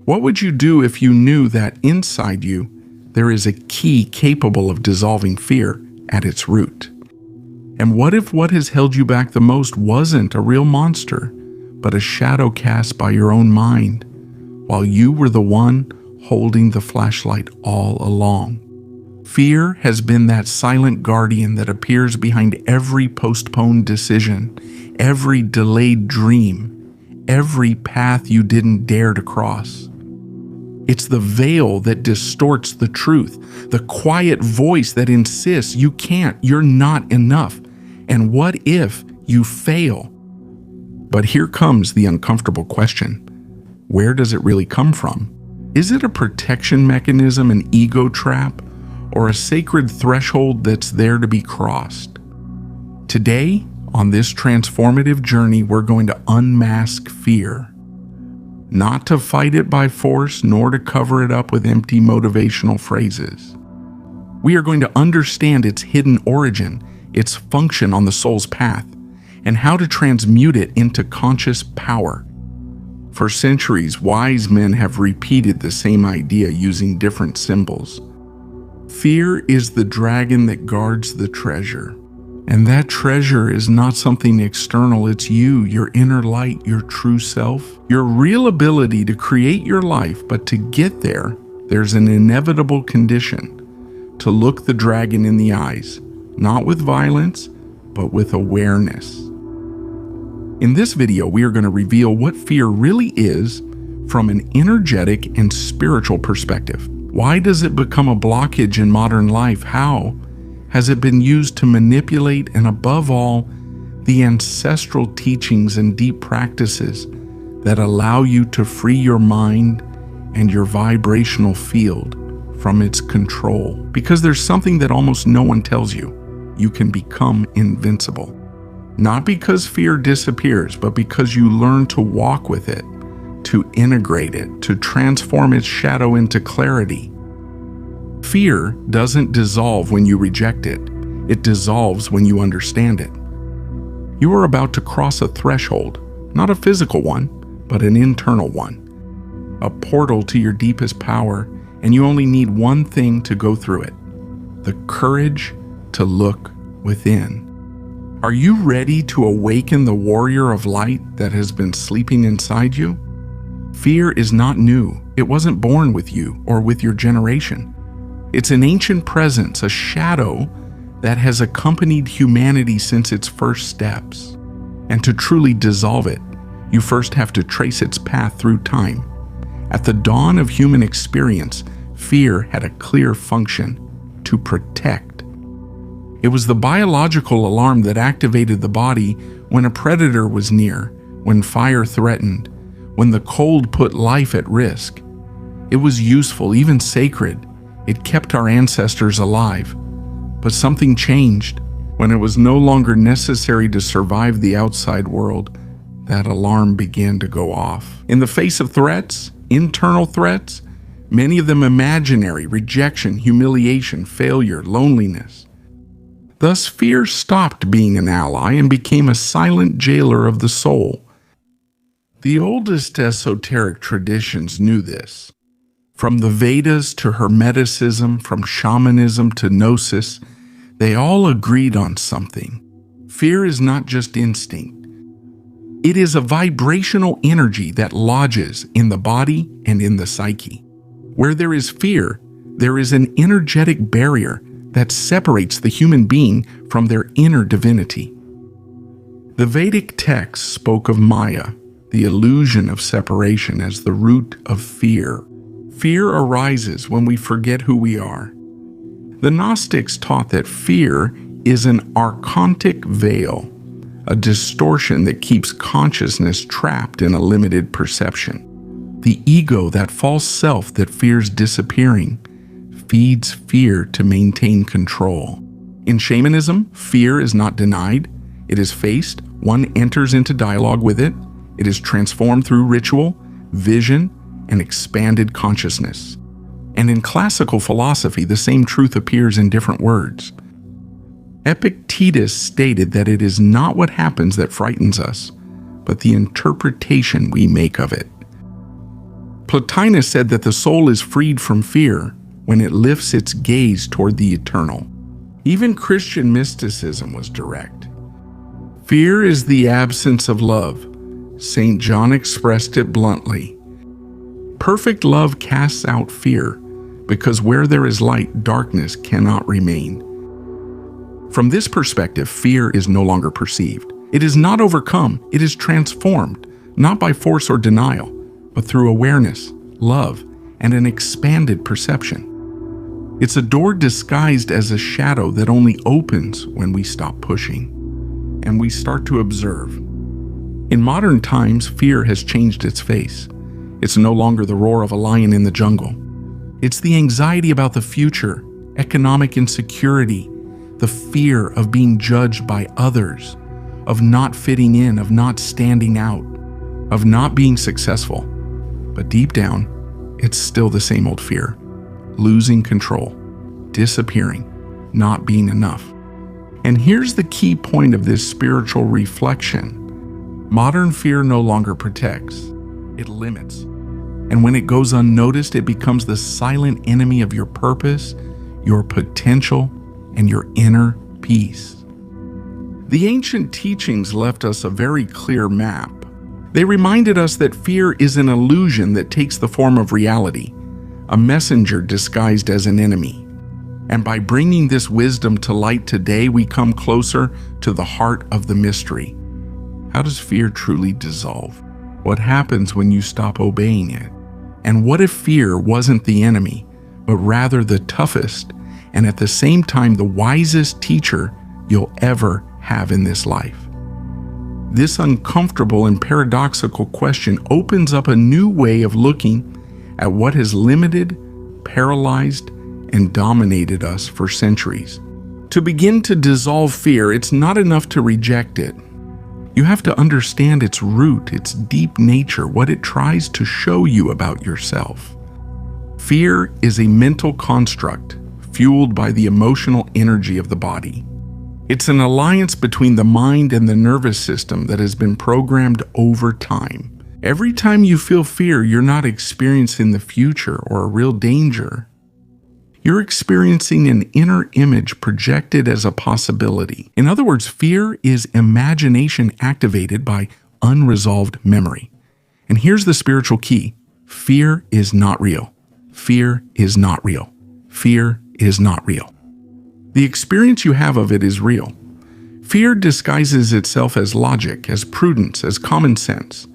What would you do if you knew that inside you there is a key capable of dissolving fear at its root? And what if what has held you back the most wasn't a real monster, but a shadow cast by your own mind, while you were the one holding the flashlight all along? Fear has been that silent guardian that appears behind every postponed decision, every delayed dream, every path you didn't dare to cross. It's the veil that distorts the truth, the quiet voice that insists you can't, you're not enough, and what if you fail? But here comes the uncomfortable question. Where does it really come from? Is it a protection mechanism, an ego trap, or a sacred threshold that's there to be crossed? Today, on this transformative journey, we're going to unmask fear. Not to fight it by force, nor to cover it up with empty motivational phrases. We are going to understand its hidden origin, its function on the soul's path, and how to transmute it into conscious power. For centuries, wise men have repeated the same idea using different symbols. Fear is the dragon that guards the treasure. And that treasure is not something external, it's you, your inner light, your true self, your real ability to create your life. But to get there, there's an inevitable condition: to look the dragon in the eyes, not with violence, but with awareness. In this video, we are going to reveal what fear really is from an energetic and spiritual perspective. Why does it become a blockage in modern life? How has it been used to manipulate, and above all, the ancestral teachings and deep practices that allow you to free your mind and your vibrational field from its control? Because there's something that almost no one tells you: you can become invincible. Not because fear disappears, but because you learn to walk with it, to integrate it, to transform its shadow into clarity. Fear doesn't dissolve when you reject it. It dissolves when you understand it. You are about to cross a threshold, not a physical one, but an internal one. A portal to your deepest power, and you only need one thing to go through it: the courage to look within. Are you ready to awaken the warrior of light that has been sleeping inside you? Fear is not new. It wasn't born with you or with your generation. It's an ancient presence, a shadow that has accompanied humanity since its first steps. And to truly dissolve it, you first have to trace its path through time. At the dawn of human experience, fear had a clear function: to protect. It was the biological alarm that activated the body when a predator was near, when fire threatened, when the cold put life at risk. It was useful, even sacred. It kept our ancestors alive. But something changed. When it was no longer necessary to survive the outside world, that alarm began to go off. In the face of threats, internal threats, many of them imaginary: rejection, humiliation, failure, loneliness. Thus, fear stopped being an ally and became a silent jailer of the soul. The oldest esoteric traditions knew this. From the Vedas to Hermeticism, from shamanism to Gnosis, they all agreed on something. Fear is not just instinct. It is a vibrational energy that lodges in the body and in the psyche. Where there is fear, there is an energetic barrier that separates the human being from their inner divinity. The Vedic texts spoke of Maya, the illusion of separation, as the root of fear. Fear arises when we forget who we are. The Gnostics taught that fear is an archontic veil, a distortion that keeps consciousness trapped in a limited perception. The ego, that false self that fears disappearing, feeds fear to maintain control. In shamanism, fear is not denied. It is faced. One enters into dialogue with it. It is transformed through ritual, vision, and expanded consciousness. And in classical philosophy, the same truth appears in different words. Epictetus stated that it is not what happens that frightens us, but the interpretation we make of it. Plotinus said that the soul is freed from fear when it lifts its gaze toward the eternal. Even Christian mysticism was direct. Fear is the absence of love. St. John expressed it bluntly. Perfect love casts out fear, because where there is light, darkness cannot remain. From this perspective, fear is no longer perceived. It is not overcome, it is transformed, not by force or denial, but through awareness, love, and an expanded perception. It's a door disguised as a shadow that only opens when we stop pushing, and we start to observe. In modern times, fear has changed its face. It's no longer the roar of a lion in the jungle. It's the anxiety about the future, economic insecurity, the fear of being judged by others, of not fitting in, of not standing out, of not being successful. But deep down, it's still the same old fear. Losing control, disappearing, not being enough. And here's the key point of this spiritual reflection. Modern fear no longer protects, it limits. And when it goes unnoticed, it becomes the silent enemy of your purpose, your potential, and your inner peace. The ancient teachings left us a very clear map. They reminded us that fear is an illusion that takes the form of reality, a messenger disguised as an enemy. And by bringing this wisdom to light today, we come closer to the heart of the mystery. How does fear truly dissolve? What happens when you stop obeying it? And what if fear wasn't the enemy, but rather the toughest, and at the same time the wisest teacher you'll ever have in this life? This uncomfortable and paradoxical question opens up a new way of looking at what has limited, paralyzed, and dominated us for centuries. To begin to dissolve fear, it's not enough to reject it. You have to understand its root, its deep nature, what it tries to show you about yourself. Fear is a mental construct fueled by the emotional energy of the body. It's an alliance between the mind and the nervous system that has been programmed over time. Every time you feel fear, you're not experiencing the future or a real danger. You're experiencing an inner image projected as a possibility. In other words, fear is imagination activated by unresolved memory. And here's the spiritual key. Fear is not real. Fear is not real. Fear is not real. The experience you have of it is real. Fear disguises itself as logic, as prudence, as common sense.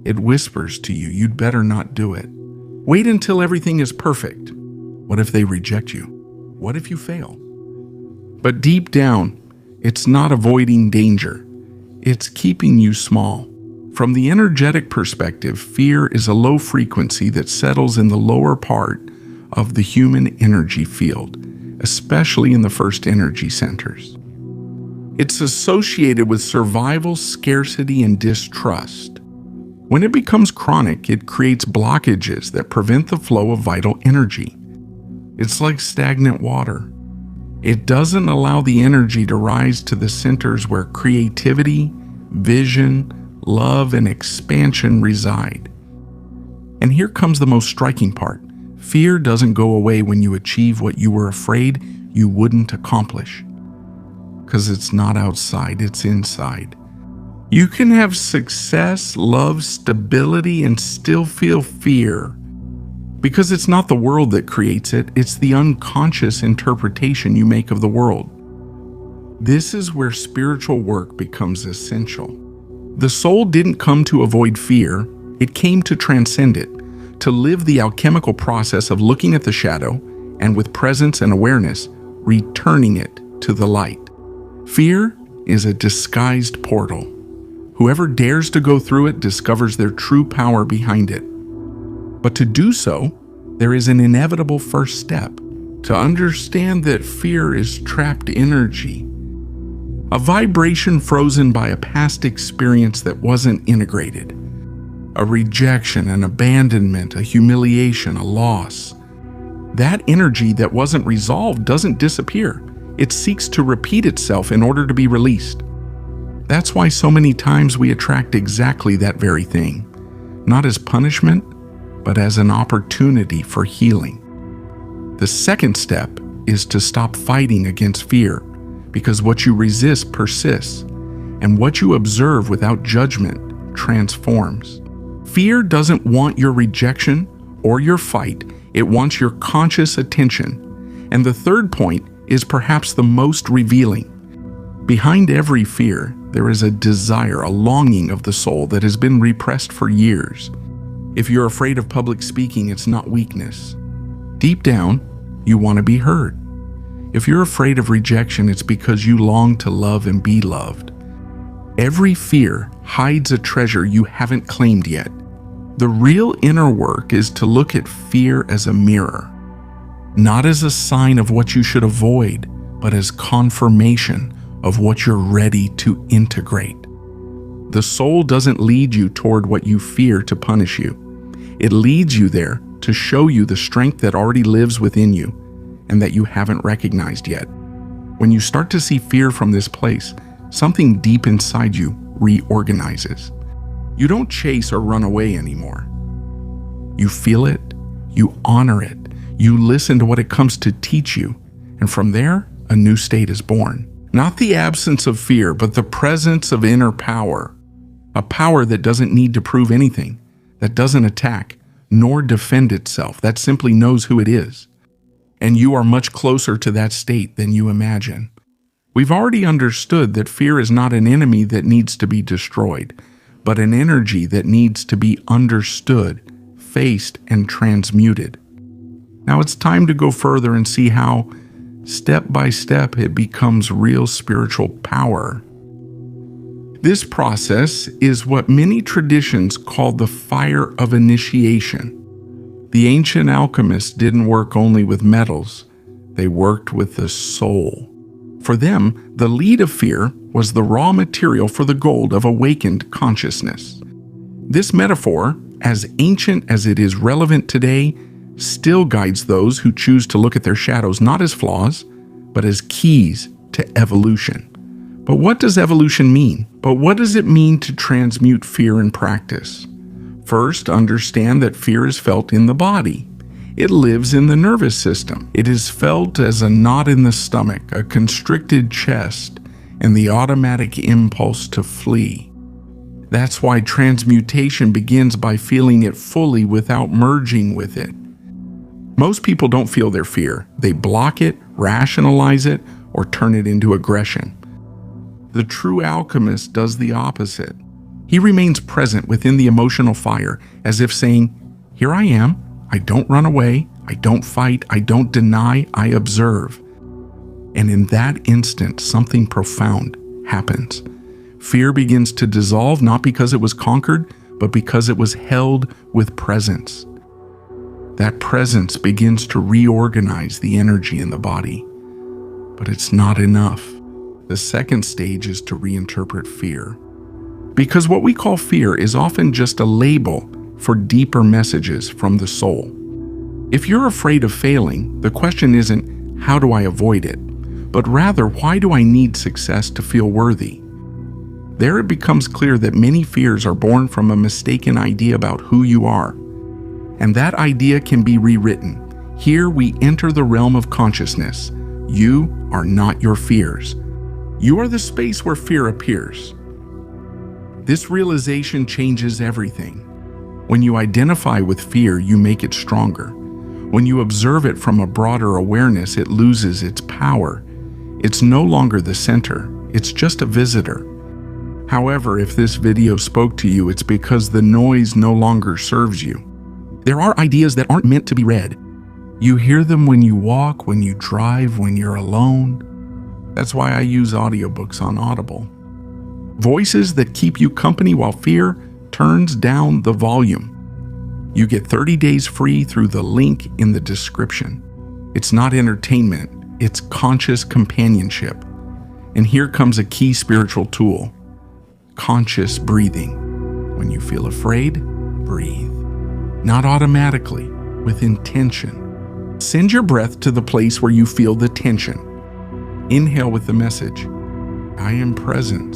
It whispers to you, you'd better not do it. Wait until everything is perfect. What if they reject you? What if you fail? But deep down, it's not avoiding danger. It's keeping you small. From the energetic perspective, fear is a low frequency that settles in the lower part of the human energy field, especially in the first energy centers. It's associated with survival, scarcity, and distrust. When it becomes chronic, it creates blockages that prevent the flow of vital energy. It's like stagnant water. It doesn't allow the energy to rise to the centers where creativity, vision, love, and expansion reside. And here comes the most striking part. Fear doesn't go away when you achieve what you were afraid you wouldn't accomplish. Because it's not outside, it's inside. You can have success, love, stability, and still feel fear. Because it's not the world that creates it, it's the unconscious interpretation you make of the world. This is where spiritual work becomes essential. The soul didn't come to avoid fear, it came to transcend it, to live the alchemical process of looking at the shadow and with presence and awareness, returning it to the light. Fear is a disguised portal. Whoever dares to go through it discovers their true power behind it. But to do so, there is an inevitable first step, to understand that fear is trapped energy, a vibration frozen by a past experience that wasn't integrated, a rejection, an abandonment, a humiliation, a loss. That energy that wasn't resolved doesn't disappear. It seeks to repeat itself in order to be released. That's why so many times we attract exactly that very thing, not as punishment, but as an opportunity for healing. The second step is to stop fighting against fear, because what you resist persists, and what you observe without judgment transforms. Fear doesn't want your rejection or your fight, it wants your conscious attention. And the third point is perhaps the most revealing. Behind every fear, there is a desire, a longing of the soul that has been repressed for years. If you're afraid of public speaking, it's not weakness. Deep down, you want to be heard. If you're afraid of rejection, it's because you long to love and be loved. Every fear hides a treasure you haven't claimed yet. The real inner work is to look at fear as a mirror, not as a sign of what you should avoid, but as confirmation of what you're ready to integrate. The soul doesn't lead you toward what you fear to punish you. It leads you there to show you the strength that already lives within you and that you haven't recognized yet. When you start to see fear from this place, something deep inside you reorganizes. You don't chase or run away anymore. You feel it, you honor it, you listen to what it comes to teach you, and from there, a new state is born. Not the absence of fear, but the presence of inner power. A power that doesn't need to prove anything, that doesn't attack, nor defend itself, that simply knows who it is. And you are much closer to that state than you imagine. We've already understood that fear is not an enemy that needs to be destroyed, but an energy that needs to be understood, faced, and transmuted. Now it's time to go further and see how, step by step, it becomes real spiritual power. This process is what many traditions call the fire of initiation. The ancient alchemists didn't work only with metals, they worked with the soul. For them, the lead of fear was the raw material for the gold of awakened consciousness. This metaphor, as ancient as it is relevant today, still guides those who choose to look at their shadows not as flaws, but as keys to evolution. But what does evolution mean? But what does it mean to transmute fear in practice? First, understand that fear is felt in the body. It lives in the nervous system. It is felt as a knot in the stomach, a constricted chest, and the automatic impulse to flee. That's why transmutation begins by feeling it fully without merging with it. Most people don't feel their fear. They block it, rationalize it, or turn it into aggression. The true alchemist does the opposite. He remains present within the emotional fire, as if saying, "Here I am. I don't run away. I don't fight. I don't deny. I observe." And in that instant, something profound happens. Fear begins to dissolve, not because it was conquered, but because it was held with presence. That presence begins to reorganize the energy in the body. But it's not enough. The second stage is to reinterpret fear. Because what we call fear is often just a label for deeper messages from the soul. If you're afraid of failing, the question isn't, how do I avoid it? But rather, why do I need success to feel worthy? There it becomes clear that many fears are born from a mistaken idea about who you are. And that idea can be rewritten. Here we enter the realm of consciousness. You are not your fears. You are the space where fear appears. This realization changes everything. When you identify with fear, you make it stronger. When you observe it from a broader awareness, it loses its power. It's no longer the center, it's just a visitor. However, if this video spoke to you, it's because the noise no longer serves you. There are ideas that aren't meant to be read. You hear them when you walk, when you drive, when you're alone. That's why I use audiobooks on Audible. Voices that keep you company while fear turns down the volume. You get 30 days free through the link in the description. It's not entertainment, it's conscious companionship. And here comes a key spiritual tool: conscious breathing. When you feel afraid, breathe. Not automatically, with intention. Send your breath to the place where you feel the tension. Inhale with the message, "I am present."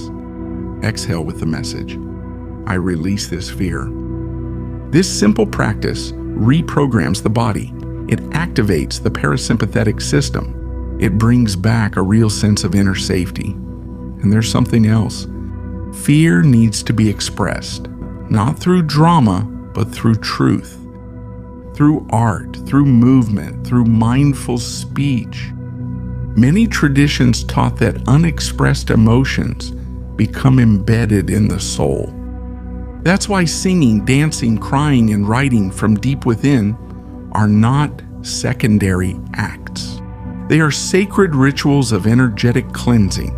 Exhale with the message, "I release this fear." This simple practice reprograms the body. It activates the parasympathetic system. It brings back a real sense of inner safety. And there's something else. Fear needs to be expressed, not through drama, but through truth. Through art, through movement, through mindful speech. Many traditions taught that unexpressed emotions become embedded in the soul. That's why singing, dancing, crying, and writing from deep within are not secondary acts. They are sacred rituals of energetic cleansing.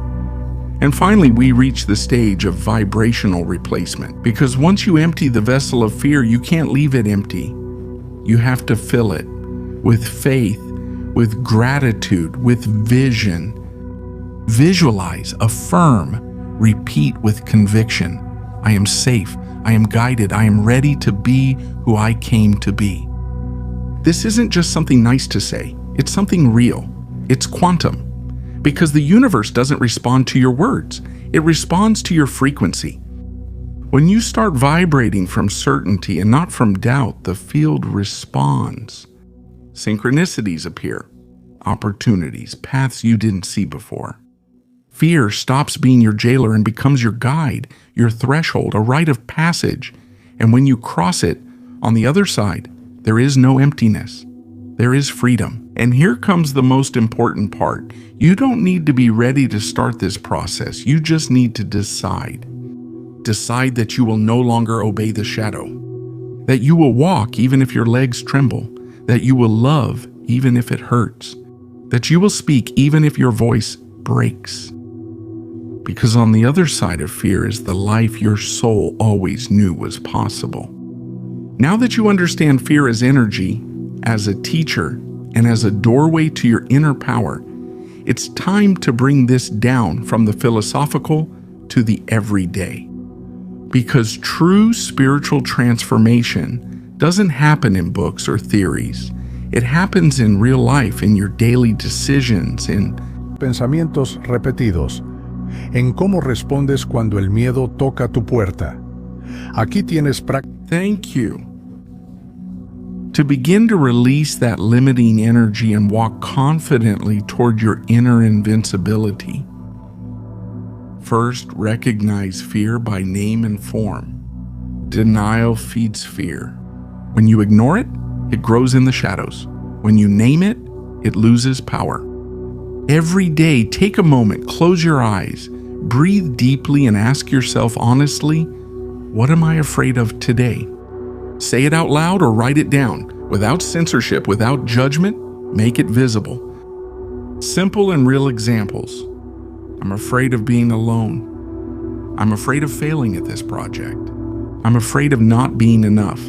And finally, we reach the stage of vibrational replacement, because once you empty the vessel of fear, you can't leave it empty. You have to fill it with faith, with gratitude, with vision. Visualize, affirm, repeat with conviction. I am safe, I am guided, I am ready to be who I came to be. This isn't just something nice to say, it's something real. It's quantum. Because the universe doesn't respond to your words, it responds to your frequency. When you start vibrating from certainty and not from doubt, the field responds. Synchronicities appear, opportunities, paths you didn't see before. Fear stops being your jailer and becomes your guide, your threshold, a rite of passage. And when you cross it, on the other side, there is no emptiness. There is freedom. And here comes the most important part. You don't need to be ready to start this process. You just need to decide. Decide that you will no longer obey the shadow. That you will walk even if your legs tremble. That you will love even if it hurts. That you will speak even if your voice breaks. Because on the other side of fear is the life your soul always knew was possible. Now that you understand fear as energy, as a teacher, and as a doorway to your inner power, it's time to bring this down from the philosophical to the everyday. Because true spiritual transformation doesn't happen in books or theories. It happens in real life, in your daily decisions, in pensamientos repetidos, en cómo respondes cuando el miedo toca tu puerta. Aquí tienes Thank you. To begin to release that limiting energy and walk confidently toward your inner invincibility. First, recognize fear by name and form. Denial feeds fear. When you ignore it, it grows in the shadows. When you name it, it loses power. Every day, take a moment, close your eyes, breathe deeply, and ask yourself honestly, what am I afraid of today? Say it out loud or write it down. Without censorship, without judgment, make it visible. Simple and real examples. I'm afraid of being alone. I'm afraid of failing at this project. I'm afraid of not being enough.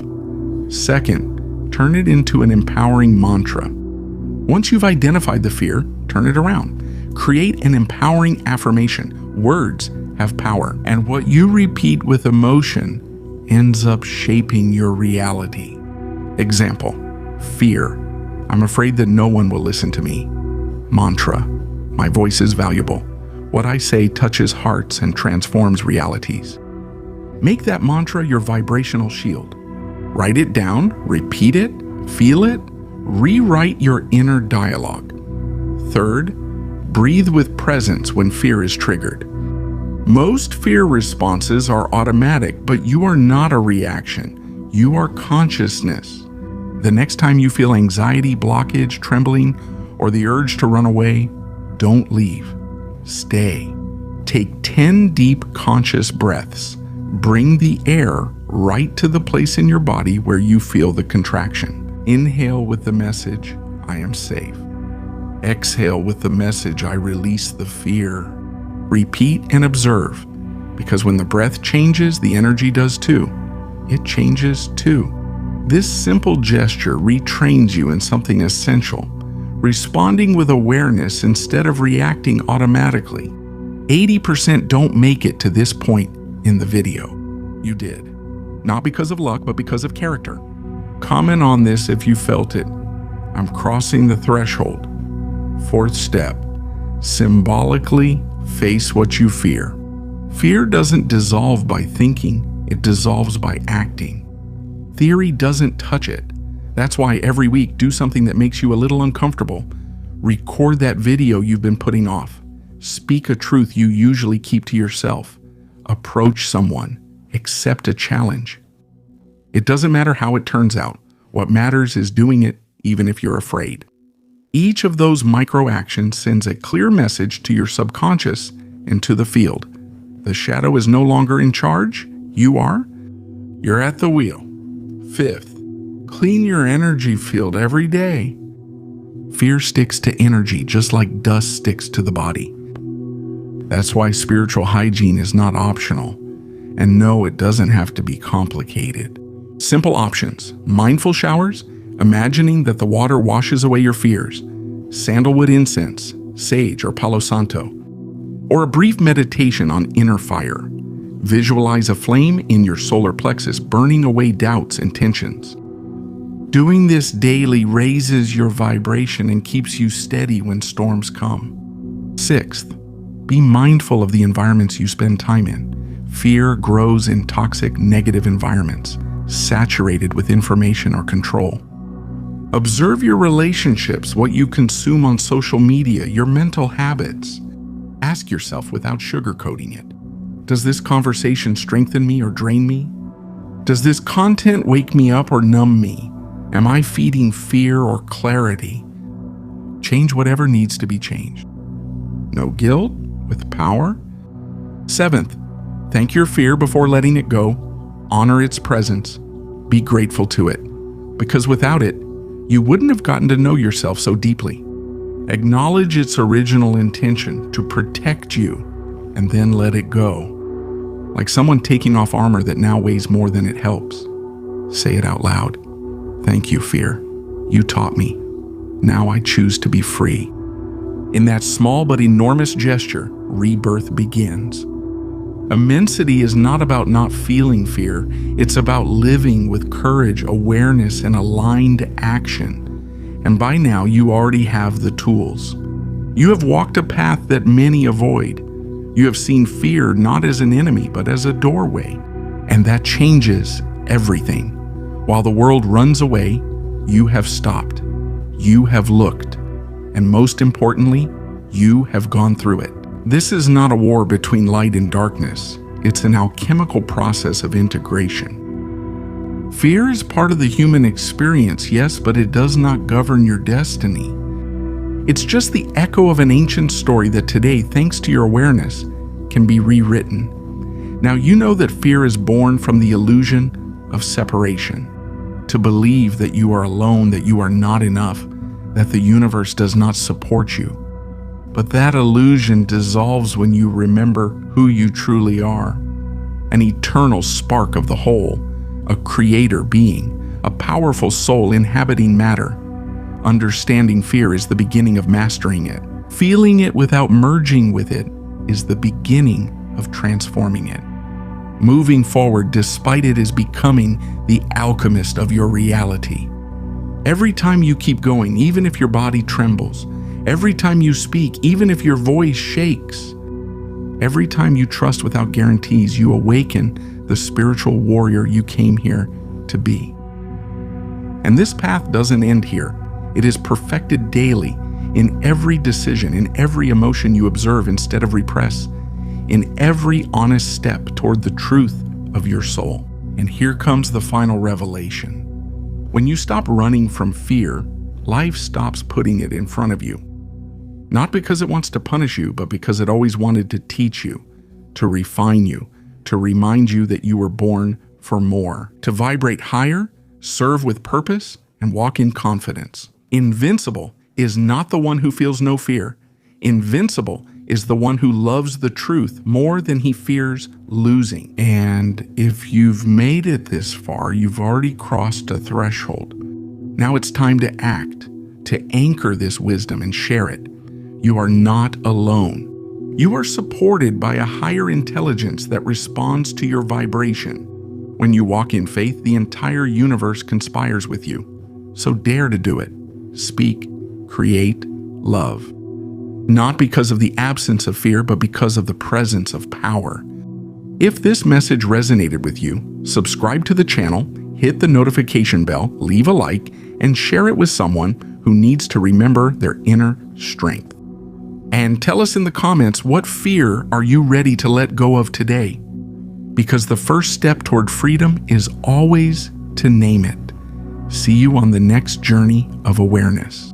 Second, turn it into an empowering mantra. Once you've identified the fear, turn it around. Create an empowering affirmation. Words have power, and what you repeat with emotion ends up shaping your reality. Example, fear. I'm afraid that no one will listen to me. Mantra. My voice is valuable. What I say touches hearts and transforms realities. Make that mantra your vibrational shield. Write it down, repeat it, feel it, rewrite your inner dialogue. Third, breathe with presence when fear is triggered. Most fear responses are automatic, but you are not a reaction. You are consciousness. The next time you feel anxiety, blockage, trembling, or the urge to run away, don't leave. Stay. Take 10 deep conscious breaths. Bring the air right to the place in your body where you feel the contraction. Inhale with the message, I am safe. Exhale with the message, I release the fear. Repeat and observe, because when the breath changes, the energy does too. It changes too. This simple gesture retrains you in something essential, responding with awareness instead of reacting automatically. 80% don't make it to this point in the video. You did. Not because of luck, but because of character. Comment on this if you felt it. I'm crossing the threshold. Fourth step, symbolically face what you fear. Fear doesn't dissolve by thinking, it dissolves by acting. Theory doesn't touch it. That's why every week, do something that makes you a little uncomfortable. Record that video you've been putting off. Speak a truth you usually keep to yourself. Approach someone. Accept a challenge. It doesn't matter how it turns out. What matters is doing it even if you're afraid. Each of those micro actions sends a clear message to your subconscious and to the field. The shadow is no longer in charge. You are. You're at the wheel. 5th, clean your energy field every day. Fear sticks to energy just like dust sticks to the body. That's why spiritual hygiene is not optional. And no, it doesn't have to be complicated. Simple options: mindful showers, imagining that the water washes away your fears, sandalwood incense, sage or Palo Santo, or a brief meditation on inner fire. Visualize a flame in your solar plexus burning away doubts and tensions. Doing this daily raises your vibration and keeps you steady when storms come. 6th, be mindful of the environments you spend time in. Fear grows in toxic, negative environments, saturated with information or control. Observe your relationships, what you consume on social media, your mental habits. Ask yourself without sugarcoating it. Does this conversation strengthen me or drain me? Does this content wake me up or numb me? Am I feeding fear or clarity? Change whatever needs to be changed. No guilt, with power. 7th, thank your fear before letting it go. Honor its presence. Be grateful to it. Because without it, you wouldn't have gotten to know yourself so deeply. Acknowledge its original intention to protect you, and then let it go. Like someone taking off armor that now weighs more than it helps. Say it out loud. Thank you, fear. You taught me. Now I choose to be free. In that small but enormous gesture, rebirth begins. Immensity is not about not feeling fear. It's about living with courage, awareness, and aligned action. And by now, you already have the tools. You have walked a path that many avoid. You have seen fear not as an enemy, but as a doorway. And that changes everything. While the world runs away, you have stopped. You have looked. And most importantly, you have gone through it. This is not a war between light and darkness. It's an alchemical process of integration. Fear is part of the human experience, yes, but it does not govern your destiny. It's just the echo of an ancient story that today, thanks to your awareness, can be rewritten. Now you know that fear is born from the illusion of separation. To believe that you are alone, that you are not enough, that the universe does not support you. But that illusion dissolves when you remember who you truly are. An eternal spark of the whole, a creator being, a powerful soul inhabiting matter. Understanding fear is the beginning of mastering it. Feeling it without merging with it is the beginning of transforming it. Moving forward despite it is becoming the alchemist of your reality. Every time you keep going, even if your body trembles, every time you speak, even if your voice shakes, every time you trust without guarantees, you awaken the spiritual warrior you came here to be. And this path doesn't end here. It is perfected daily in every decision, in every emotion you observe instead of repress, in every honest step toward the truth of your soul. And here comes the final revelation. When you stop running from fear, life stops putting it in front of you. Not because it wants to punish you, but because it always wanted to teach you, to refine you, to remind you that you were born for more, to vibrate higher, serve with purpose, and walk in confidence. Invincible is not the one who feels no fear. Invincible is the one who loves the truth more than he fears losing. And if you've made it this far, you've already crossed a threshold. Now it's time to act, to anchor this wisdom and share it. You are not alone. You are supported by a higher intelligence that responds to your vibration. When you walk in faith, the entire universe conspires with you. So dare to do it. Speak, create, love. Not because of the absence of fear, but because of the presence of power. If this message resonated with you, subscribe to the channel, hit the notification bell, leave a like, and share it with someone who needs to remember their inner strength. And tell us in the comments, what fear are you ready to let go of today? Because the first step toward freedom is always to name it. See you on the next journey of awareness.